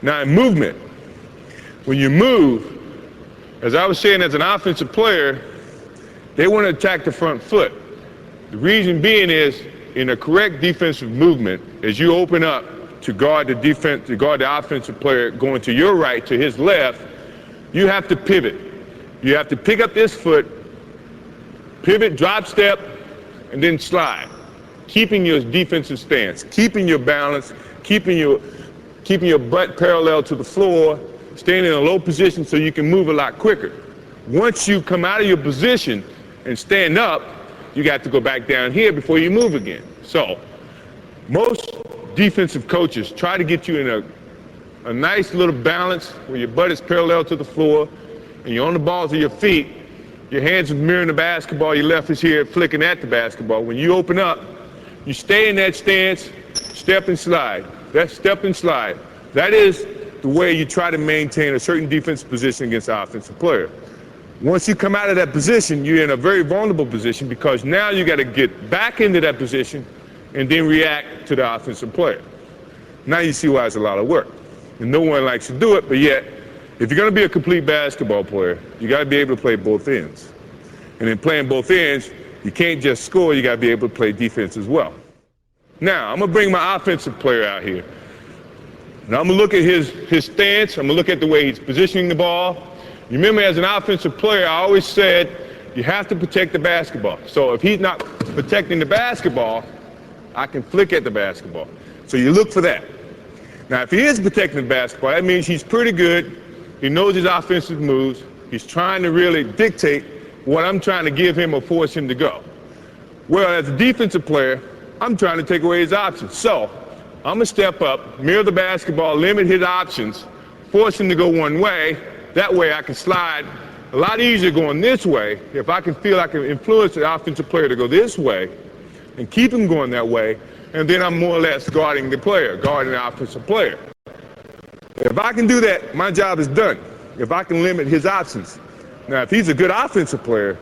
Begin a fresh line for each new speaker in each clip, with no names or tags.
Now in movement, when you move, as I was saying, as an offensive player, they want to attack the front foot. The reason being is, in a correct defensive movement, as you open up to guard the defense, to guard the offensive player going to your right, to his left, you have to pivot. You have to pick up this foot, pivot, drop step, and then slide, keeping your defensive stance, keeping your balance, keeping your butt parallel to the floor, staying in a low position so you can move a lot quicker. Once you come out of your position and stand up, you got to go back down here before you move again. So most defensive coaches try to get you in a nice little balance where your butt is parallel to the floor and you're on the balls of your feet. Your hands are mirroring the basketball, your left is here flicking at the basketball. When you open up, you stay in that stance, step and slide. That's step and slide. That is the way you try to maintain a certain defensive position against an offensive player. Once you come out of that position, you're in a very vulnerable position because now you got to get back into that position and then react to the offensive player. Now you see why it's a lot of work. And no one likes to do it, but yet, if you're going to be a complete basketball player, you got to be able to play both ends. And in playing both ends, you can't just score, you got to be able to play defense as well. Now, I'm going to bring my offensive player out here. Now I'm going to look at his stance, I'm going to look at the way he's positioning the ball. You remember, as an offensive player, I always said you have to protect the basketball. So if he's not protecting the basketball, I can flick at the basketball. So you look for that. Now, if he is protecting the basketball, that means he's pretty good. He knows his offensive moves. He's trying to really dictate what I'm trying to give him or force him to go. Well, as a defensive player, I'm trying to take away his options. So I'm going to step up, mirror the basketball, limit his options, force him to go one way. That way I can slide a lot easier going this way if I can feel I can influence the offensive player to go this way and keep him going that way, and then I'm more or less guarding the player, guarding the offensive player. If I can do that, my job is done. If I can limit his options. Now, if he's a good offensive player,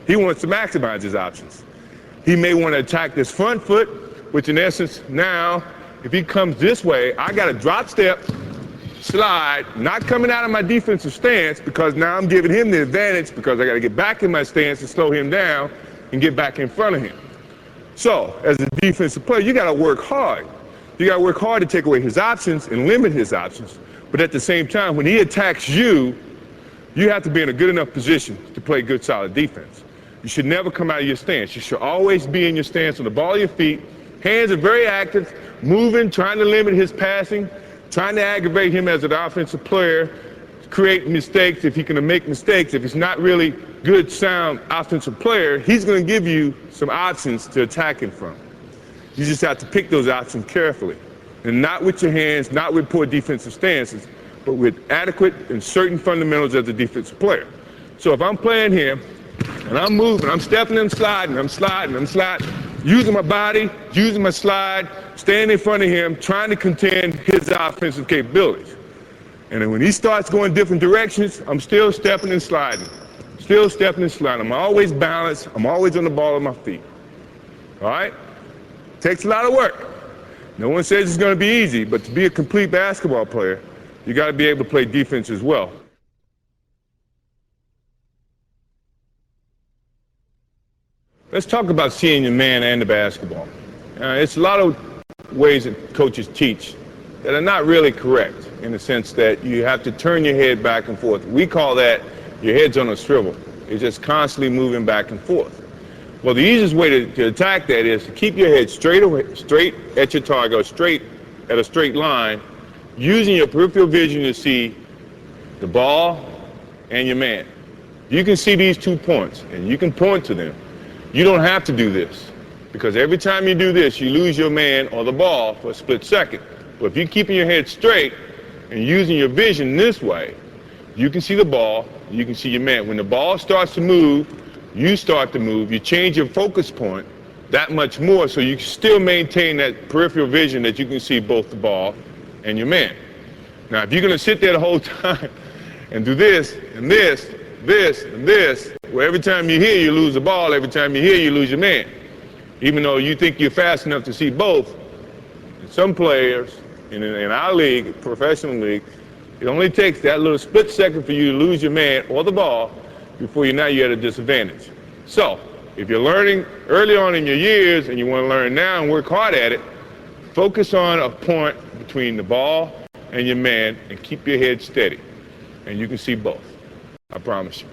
he wants to maximize his options. He may want to attack this front foot, which in essence now, if he comes this way, I got to drop step, slide, not coming out of my defensive stance because now I'm giving him the advantage because I got to get back in my stance to slow him down and get back in front of him. So, as a defensive player, you got to work hard. You got to work hard to take away his options and limit his options. But at the same time, when he attacks you, you have to be in a good enough position to play good, solid defense. You should never come out of your stance. You should always be in your stance on the ball of your feet. Hands are very active, moving, trying to limit his passing, trying to aggravate him as an offensive player, create mistakes if he can make mistakes. If he's not really good, sound offensive player, he's going to give you some options to attack him from. You just have to pick those options carefully, and not with your hands, not with poor defensive stances, but with adequate and certain fundamentals as a defensive player. So if I'm playing here, and I'm moving, I'm stepping and sliding, I'm sliding, using my body, using my slide, staying in front of him, trying to contend his offensive capabilities. And then when he starts going different directions, I'm still stepping and sliding, I'm always balanced, I'm always on the ball of my feet. All right? Takes a lot of work. No one says it's going to be easy, but to be a complete basketball player, you got to be able to play defense as well. Let's talk about seeing your man and the basketball. It's a lot of ways that coaches teach that are not really correct, in the sense that you have to turn your head back and forth. We call that your head's on a swivel. It's just constantly moving back and forth. Well, the easiest way to attack that is to keep your head straight at your target, or straight at a straight line, using your peripheral vision to see the ball and your man. You can see these 2 points, and you can point to them. You don't have to do this, because every time you do this, you lose your man or the ball for a split second. But if you're keeping your head straight and using your vision this way, you can see the ball, you can see your man. When the ball starts to move, you start to move, you change your focus point that much more so you still maintain that peripheral vision that you can see both the ball and your man. Now, if you're going to sit there the whole time and do this and this, this and this, where every time you hear you lose the ball, every time you hear you lose your man, even though you think you're fast enough to see both, some players in our league, professional league, it only takes that little split second for you to lose your man or the ball before you're at a disadvantage. So if you're learning early on in your years and you want to learn now and work hard at it, focus on a point between the ball and your man and keep your head steady. And you can see both. I promise you.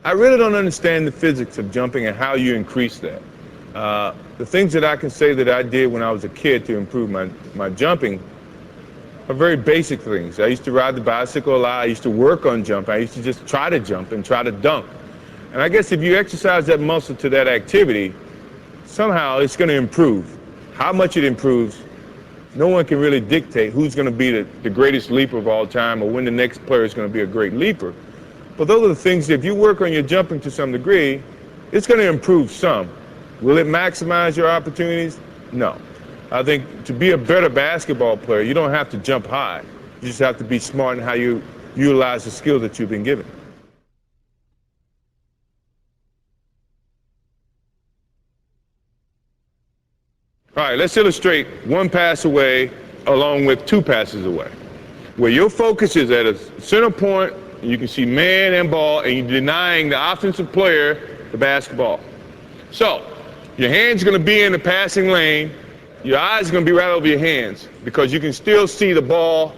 I really don't understand the physics of jumping and how you increase that. The things that I can say that I did when I was a kid to improve my jumping are very basic things. I used to ride the bicycle a lot. I used to work on jumping. I used to just try to jump and try to dunk. And I guess if you exercise that muscle to that activity, somehow it's going to improve. How much it improves, no one can really dictate who's going to be the greatest leaper of all time or when the next player is going to be a great leaper. But those are the things that if you work on your jumping to some degree, it's going to improve some. Will it maximize your opportunities? No. I think to be a better basketball player, you don't have to jump high. You just have to be smart in how you utilize the skill that you've been given. All right, let's illustrate one pass away along with two passes away, where your focus is at a center point. You can see man and ball, and you're denying the offensive player the basketball. So your hand's going to be in the passing lane. Your eyes are going to be right over your hands because you can still see the ball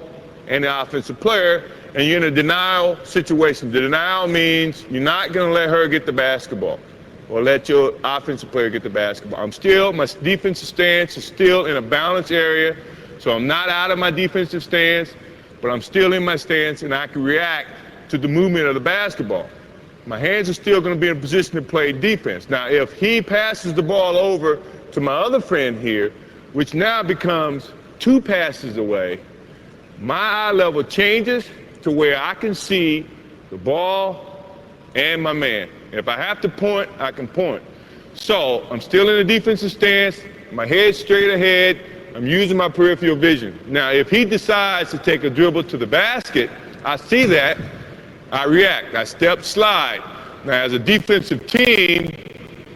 and the offensive player, and you're in a denial situation. The denial means you're not going to let her get the basketball or let your offensive player get the basketball. My defensive stance is still in a balanced area, so I'm not out of my defensive stance, but I'm still in my stance, and I can react to the movement of the basketball. My hands are still going to be in a position to play defense. Now, if he passes the ball over to my other friend here, which now becomes two passes away, my eye level changes to where I can see the ball and my man. If I have to point, I can point. So I'm still in a defensive stance, my head's straight ahead, I'm using my peripheral vision. Now, if he decides to take a dribble to the basket, I see that, I react, I step, slide. Now, as a defensive team,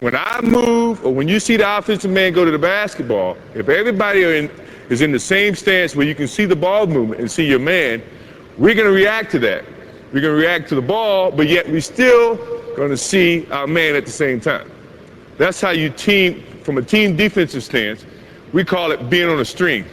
when I move or when you see the offensive man go to the basketball, if everybody is in the same stance where you can see the ball movement and see your man, we're going to react to that. We're going to react to the ball, but yet we still going to see our man at the same time. That's how you team, from a team defensive stance, we call it being on a string.